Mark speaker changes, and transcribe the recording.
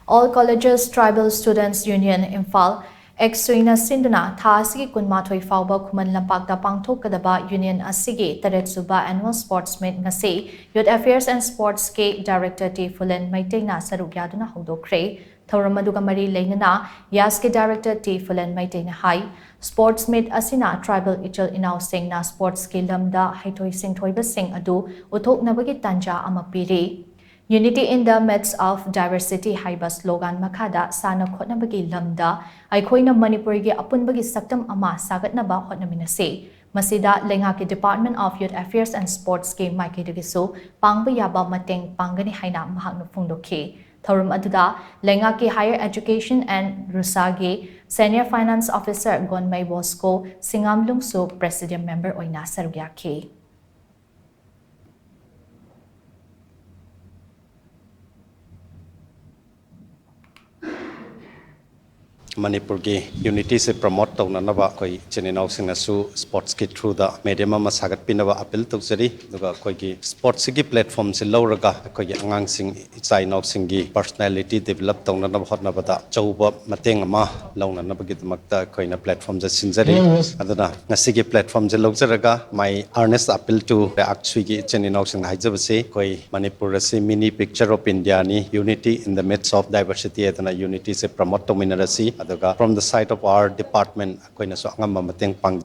Speaker 1: All Colleges Tribal Students Union Imphal, Actsui na shinduna tha asigi kunmathoi phaoba Khuman Lampak pangthokkadaba Union asigi Shuba Annual Sports Meet ngasi Youth Affairs and Sports ke Director T Phullen Meitei na sharuk yaduna Houdokkhre Thoram aduga mari leinana Yaske Director T Phullen Meitei na hai Sports Meet asina Tribal Ichal Inau Sing na Sports ke lamda haithoi singthoiba sing adu uthoknabagi tanja ama piri Unity in the midst of diversity haiba slogan makhada sana khotnabagi lamda aikhoina Manipuri gi apunbagi saktam ama sagatnaba hotnaminase masida lengaki Department of Youth Affairs and Sports ke maikedegisu pangba yaba mateng pangani haina mahakna phungdokhi thorum aduda lengaki Higher Education and Rusagi Senior Finance Officer Gonmai Bosco Singamlungsu President Member oina sarugyakhi
Speaker 2: Manipur ki unity se promote tawna naba koi cheninaw singasu sports ki through the medium ma sagat pinaba appeal tawsari duga koi ki sports ki platform se lawraga koi angang sing ichai naw singi personality develop tawna naba hotna bada chauba mateng ma lawna naba gi damakta koi na platform ja sinjari adana ngasi ki platform je lawjaraga my earnest appeal to the Actsui ki cheninaw sing haijabase koi Manipur se mini picture of India ni unity in the midst of diversity adana unity se promote tawminarasi from the side of our department, ako'y naso angam mateng pang